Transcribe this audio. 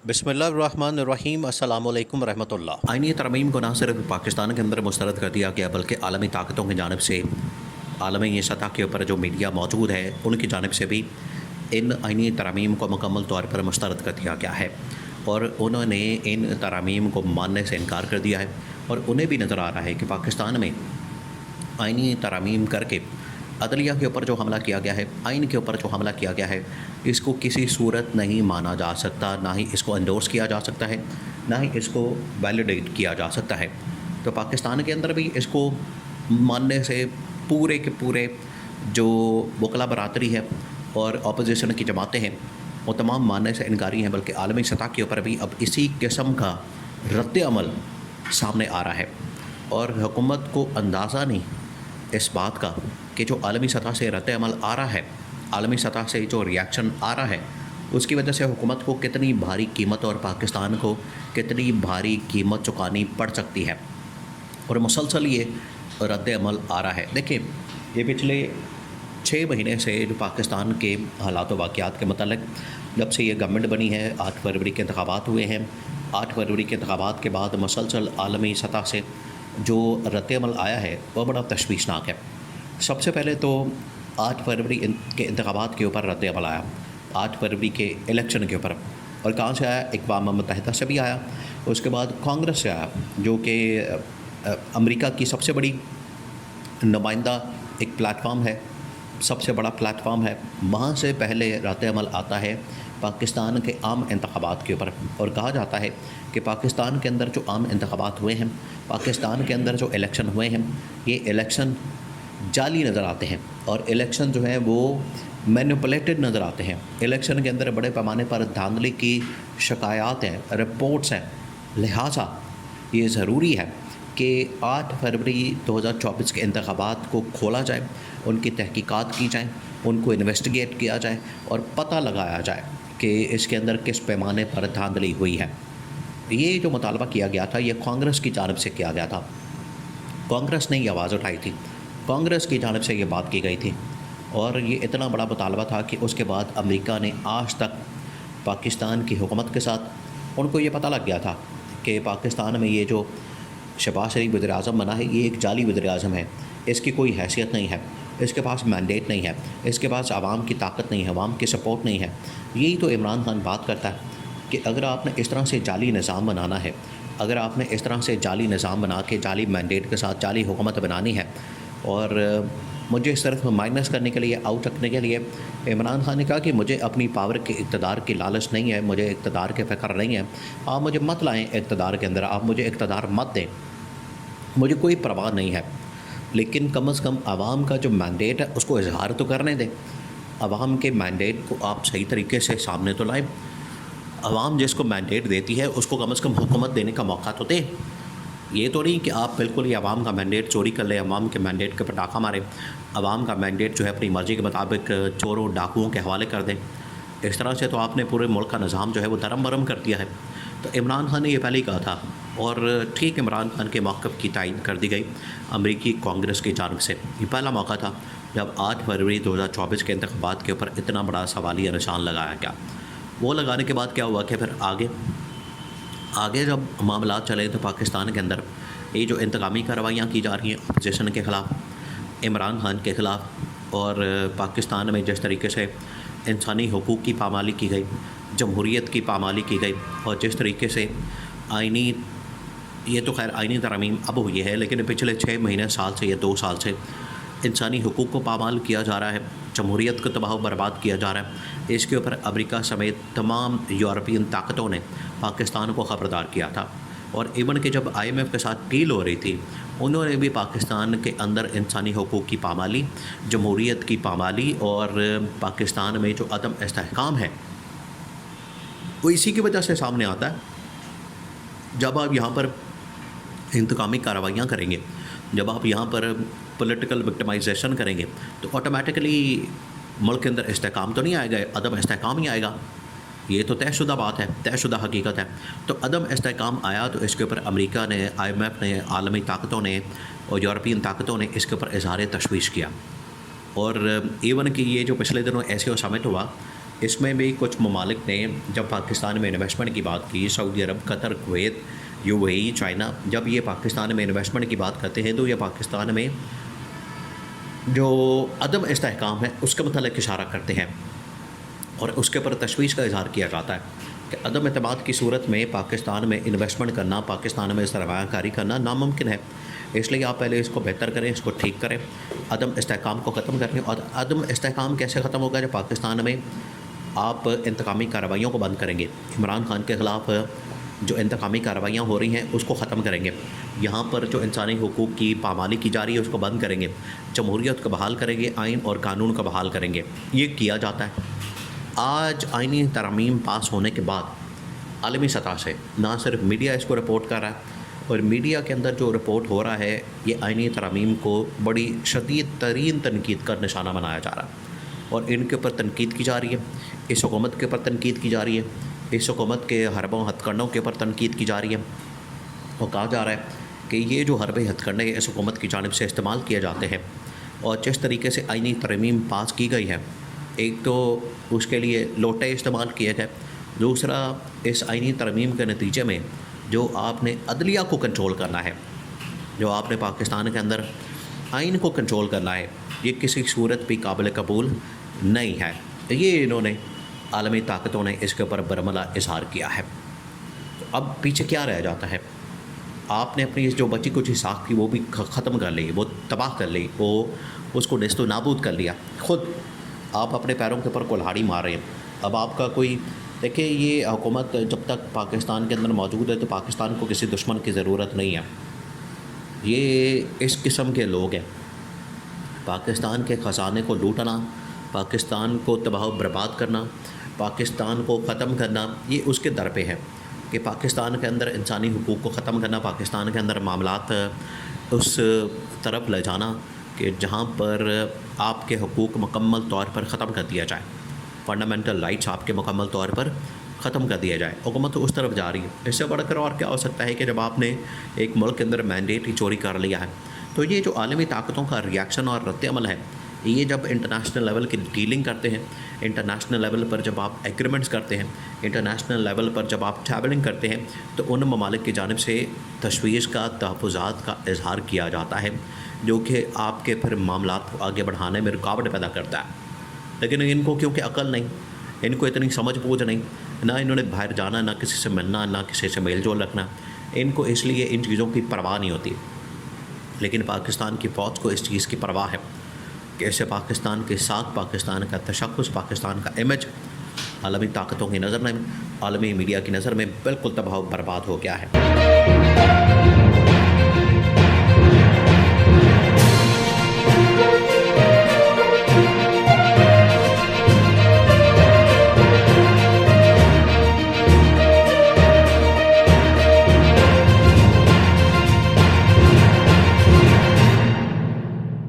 بسم اللہ الرحمن الرحیم السلام علیکم ورحمۃ اللہ۔ آئینی ترمیم کو نہ صرف پاکستان کے اندر مسترد کر دیا گیا بلکہ عالمی طاقتوں کی جانب سے عالمی سطح کے اوپر جو میڈیا موجود ہے ان کی جانب سے بھی ان آئینی ترامیم کو مکمل طور پر مسترد کر دیا گیا ہے، اور انہوں نے ان ترامیم کو ماننے سے انکار کر دیا ہے، اور انہیں بھی نظر آ رہا ہے کہ پاکستان میں آئینی ترامیم کر کے عدلیہ کے اوپر جو حملہ کیا گیا ہے، آئین کے اوپر جو حملہ کیا گیا ہے، اس کو کسی صورت نہیں مانا جا سکتا، نہ ہی اس کو انڈورس کیا جا سکتا ہے، نہ ہی اس کو ویلیڈیٹ کیا جا سکتا ہے۔ تو پاکستان کے اندر بھی اس کو ماننے سے پورے کے پورے جو وکلا برادری ہے اور اپوزیشن کی جماعتیں ہیں وہ تمام ماننے سے انکاری ہیں، بلکہ عالمی سطح کے اوپر بھی اب اسی قسم کا رد عمل سامنے آ رہا ہے، اور حکومت کو اندازہ نہیں اس بات کا کہ جو عالمی سطح سے رد عمل آ رہا ہے، عالمی سطح سے جو ریاکشن آ رہا ہے، اس کی وجہ سے حکومت کو کتنی بھاری قیمت اور پاکستان کو کتنی بھاری قیمت چکانی پڑ سکتی ہے، اور مسلسل یہ رد عمل آ رہا ہے۔ دیکھیں، یہ پچھلے 6 مہینے سے جو پاکستان کے حالات و واقعات کے متعلق جب سے یہ گورنمنٹ بنی ہے، 8 فروری کے انتخابات ہوئے ہیں، 8 فروری کے انتخابات کے بعد مسلسل عالمی سطح سے جو رد عمل آیا ہے وہ بڑا تشویشناک ہے۔ سب سے پہلے تو 8 فروری کے انتخابات کے اوپر رد عمل آیا، 8 فروری کے الیکشن کے اوپر، اور کہاں سے آیا؟ اقوام متحدہ سے بھی آیا، اس کے بعد کانگریس سے آیا، جو کہ امریکہ کی سب سے بڑی نمائندہ ایک پلیٹ فارم ہے، سب سے بڑا پلیٹ فارم ہے۔ وہاں سے پہلے رد عمل آتا ہے پاکستان کے عام انتخابات کے اوپر، اور کہا جاتا ہے کہ پاکستان کے اندر جو عام انتخابات ہوئے ہیں، پاکستان کے اندر جو الیکشن ہوئے ہیں، یہ الیکشن جعلی نظر آتے ہیں، اور الیکشن جو ہیں وہ مینپولیٹڈ نظر آتے ہیں۔ الیکشن کے اندر بڑے پیمانے پر دھاندلی کی شکایات ہیں، رپورٹس ہیں، لہٰذا یہ ضروری ہے کہ 8 فروری 2024 کے انتخابات کو کھولا جائے، ان کی تحقیقات کی جائیں، ان کو انویسٹیگیٹ کیا جائے، اور پتہ لگایا جائے کہ اس کے اندر کس پیمانے پر دھاندلی ہوئی ہے۔ یہ جو مطالبہ کیا گیا تھا، یہ کانگریس کی جانب سے کیا گیا تھا، کانگریس نے یہ آواز اٹھائی تھی، کانگریس کی جانب سے یہ بات کی گئی تھی، اور یہ اتنا بڑا مطالبہ تھا کہ اس کے بعد امریکہ نے آج تک پاکستان کی حکومت کے ساتھ، ان کو یہ پتہ لگ گیا تھا کہ پاکستان میں یہ جو شہباز شریف وزیر اعظم بنا ہے، یہ ایک جعلی وزیر اعظم ہے، اس کی کوئی حیثیت نہیں ہے، اس کے پاس مینڈیٹ نہیں ہے، اس کے پاس عوام کی طاقت نہیں ہے، عوام کی سپورٹ نہیں ہے۔ یہی تو عمران خان بات کرتا ہے کہ اگر آپ نے اس طرح سے جعلی نظام بنانا ہے، اگر آپ نے اس طرح سے جعلی نظام بنا کے جعلی مینڈیٹ کے ساتھ جعلی حکومت بنانی ہے، اور مجھے صرف مائنس کرنے کے لیے، آؤٹ رکھنے کے لیے، عمران خان نے کہا کہ مجھے اپنی پاور کے اقتدار کی لالچ نہیں ہے، مجھے اقتدار کے فکر نہیں ہے، آپ مجھے مت لائیں اقتدار کے اندر، آپ مجھے اقتدار مت دیں، مجھے کوئی پرواہ نہیں ہے، لیکن کم از کم عوام کا جو مینڈیٹ ہے اس کو اظہار تو کرنے دیں، عوام کے مینڈیٹ کو آپ صحیح طریقے سے سامنے تو لائیں، عوام جس کو مینڈیٹ دیتی ہے اس کو کم از کم حکومت دینے کا موقع تو دیں۔ یہ تو نہیں کہ آپ بالکل ہی عوام کا مینڈیٹ چوری کر لیں، عوام کے مینڈیٹ کے پٹاخہ ماریں، عوام کا مینڈیٹ جو ہے اپنی مرضی کے مطابق چوروں ڈاکوؤں کے حوالے کر دیں۔ اس طرح سے تو آپ نے پورے ملک کا نظام جو ہے وہ درم برم کر دیا ہے۔ تو عمران خان نے یہ پہلے ہی کہا تھا، اور ٹھیک عمران خان کے موقف کی تائید کر دی گئی امریکی کانگریس کی جانب سے۔ یہ پہلا موقع تھا جب 8 فروری 2024 کے انتخابات کے اوپر اتنا بڑا سوالیہ نشان لگایا گیا۔ وہ لگانے کے بعد کیا ہوا کہ پھر آگے جب معاملات چلے تو پاکستان کے اندر یہ جو انتقامی کارروائیاں کی جا رہی ہیں اپوزیشن کے خلاف، عمران خان کے خلاف، اور پاکستان میں جس طریقے سے انسانی حقوق کی پامالی کی گئی، جمہوریت کی پامالی کی گئی، اور جس طریقے سے آئینی، یہ تو خیر آئینی ترامیم اب ہوئی ہے، لیکن پچھلے 6 مہینے سال سے یا 2 سال سے انسانی حقوق کو پامال کیا جا رہا ہے، جمہوریت کو تباہ و برباد کیا جا رہا ہے، اس کے اوپر امریکہ سمیت تمام یورپین طاقتوں نے پاکستان کو خبردار کیا تھا، اور ایون کہ جب IMF کے ساتھ ڈیل ہو رہی تھی، انہوں نے بھی پاکستان کے اندر انسانی حقوق کی پامالی، جمہوریت کی پامالی، اور پاکستان میں جو عدم استحکام ہے وہ اسی کی وجہ سے سامنے آتا ہے۔ جب آپ یہاں پر انتقامی کارروائیاں کریں گے، جب آپ یہاں پر پولیٹیکل وکٹمائزیشن کریں گے، تو آٹومیٹکلی ملک کے اندر استحکام تو نہیں آئے گا، عدم استحکام ہی آئے گا۔ یہ تو طے شدہ بات ہے، طے شدہ حقیقت ہے۔ تو عدم استحکام آیا تو اس کے اوپر امریکہ نے، IMF نے، عالمی طاقتوں نے اور یورپین طاقتوں نے اس کے اوپر اظہار تشویش کیا، اور ایون کہ یہ جو پچھلے دنوں ایسیو سمٹ ہوا، اس میں بھی کچھ ممالک نے جب پاکستان میں انویسٹمنٹ کی بات کی، سعودی عرب، قطر، کویت، یو اے ای، چائنا، جب یہ پاکستان میں انویسٹمنٹ کی بات کرتے ہیں تو یہ پاکستان میں جو عدم استحکام ہے اس کے متعلق اشارہ کرتے ہیں، اور اس کے اوپر تشویش کا اظہار کیا جاتا ہے کہ عدم اعتماد کی صورت میں پاکستان میں انویسٹمنٹ کرنا، پاکستان میں سرمایہ کاری کرنا ناممکن ہے۔ اس لیے آپ پہلے اس کو بہتر کریں، اس کو ٹھیک کریں، عدم استحکام کو ختم کریں۔ اور عدم استحکام کیسے ختم ہوگا؟ جب پاکستان میں آپ انتقامی کارروائیوں کو بند کریں گے، عمران خان کے خلاف جو انتقامی کارروائیاں ہو رہی ہیں اس کو ختم کریں گے، یہاں پر جو انسانی حقوق کی پامالی کی جا رہی ہے اس کو بند کریں گے، جمہوریت کو بحال کریں گے، آئین اور قانون کو بحال کریں گے۔ یہ کیا جاتا ہے۔ آج آئینی ترامیم پاس ہونے کے بعد عالمی سطح سے نہ صرف میڈیا اس کو رپورٹ کر رہا ہے، اور میڈیا کے اندر جو رپورٹ ہو رہا ہے یہ آئینی ترامیم کو بڑی شدید ترین تنقید کا نشانہ بنایا جا رہا ہے، اور ان کے اوپر تنقید کی جا رہی ہے، اس حکومت کے اوپر تنقید کی جا رہی ہے، اس حکومت کے حربوں ہتھ کنڈوں کے اوپر تنقید کی جا رہی ہے، اور کہا جا رہا ہے کہ یہ جو حربے ہتھ کنڈے اس حکومت کی جانب سے استعمال کیے جاتے ہیں، اور جس طریقے سے آئینی ترمیم پاس کی گئی ہے، ایک تو اس کے لیے لوٹے استعمال کیے گئے، دوسرا اس آئینی ترمیم کے نتیجے میں جو آپ نے عدلیہ کو کنٹرول کرنا ہے، جو آپ نے پاکستان کے اندر آئین کو کنٹرول کرنا ہے، یہ کسی صورت بھی قابل قبول نہیں ہے۔ یہ انہوں نے عالمی طاقتوں نے اس کے اوپر برملا اظہار کیا ہے۔ اب پیچھے کیا رہ جاتا ہے؟ آپ نے اپنی جو بچی کچھ ساکھ تھی وہ بھی ختم کر لی، وہ تباہ کر لی، وہ اس کو نیست و نابود کر لیا، خود آپ اپنے پیروں کے اوپر کلہاڑی مار رہے ہیں۔ اب آپ کا کوئی دیکھیں، یہ حکومت جب تک پاکستان کے اندر موجود ہے تو پاکستان کو کسی دشمن کی ضرورت نہیں ہے۔ یہ اس قسم کے لوگ ہیں، پاکستان کے خزانے کو لوٹنا، پاکستان کو تباہ و برباد کرنا، پاکستان کو ختم کرنا، یہ اس کے در پہ ہے کہ پاکستان کے اندر انسانی حقوق کو ختم کرنا، پاکستان کے اندر معاملات اس طرف لے جانا کہ جہاں پر آپ کے حقوق مکمل طور پر ختم کر دیا جائے، فنڈامنٹل رائٹس آپ کے مکمل طور پر ختم کر دیا جائے۔ حکومت تو اس طرف جا رہی ہے۔ اس سے بڑھ کر اور کیا ہو سکتا ہے کہ جب آپ نے ایک ملک کے اندر مینڈیٹ ہی چوری کر لیا ہے، تو یہ جو عالمی طاقتوں کا ریاکشن اور رد عمل ہے، یہ جب انٹرنیشنل لیول کی ڈیلنگ کرتے ہیں، انٹرنیشنل لیول پر جب آپ ایگریمنٹس کرتے ہیں، انٹرنیشنل لیول پر جب آپ ٹریولنگ کرتے ہیں، تو ان ممالک کی جانب سے تشویش کا، تحفظات کا اظہار کیا جاتا ہے، جو کہ آپ کے پھر معاملات کو آگے بڑھانے میں رکاوٹ پیدا کرتا ہے۔ لیکن ان کو کیونکہ عقل نہیں، ان کو اتنی سمجھ بوجھ نہیں، نہ انہوں نے باہر جانا، نہ کسی سے ملنا، نہ کسی سے میل جول رکھنا، ان کو اس لیے ان چیزوں کی پرواہ نہیں ہوتی۔ لیکن پاکستان کی فوج کو اس چیز کی پرواہ ہے کہ اسے پاکستان کے ساتھ پاکستان کا تشخص، پاکستان کا امیج عالمی طاقتوں کی نظر میں، عالمی میڈیا کی نظر میں بالکل تباہ و برباد ہو گیا ہے۔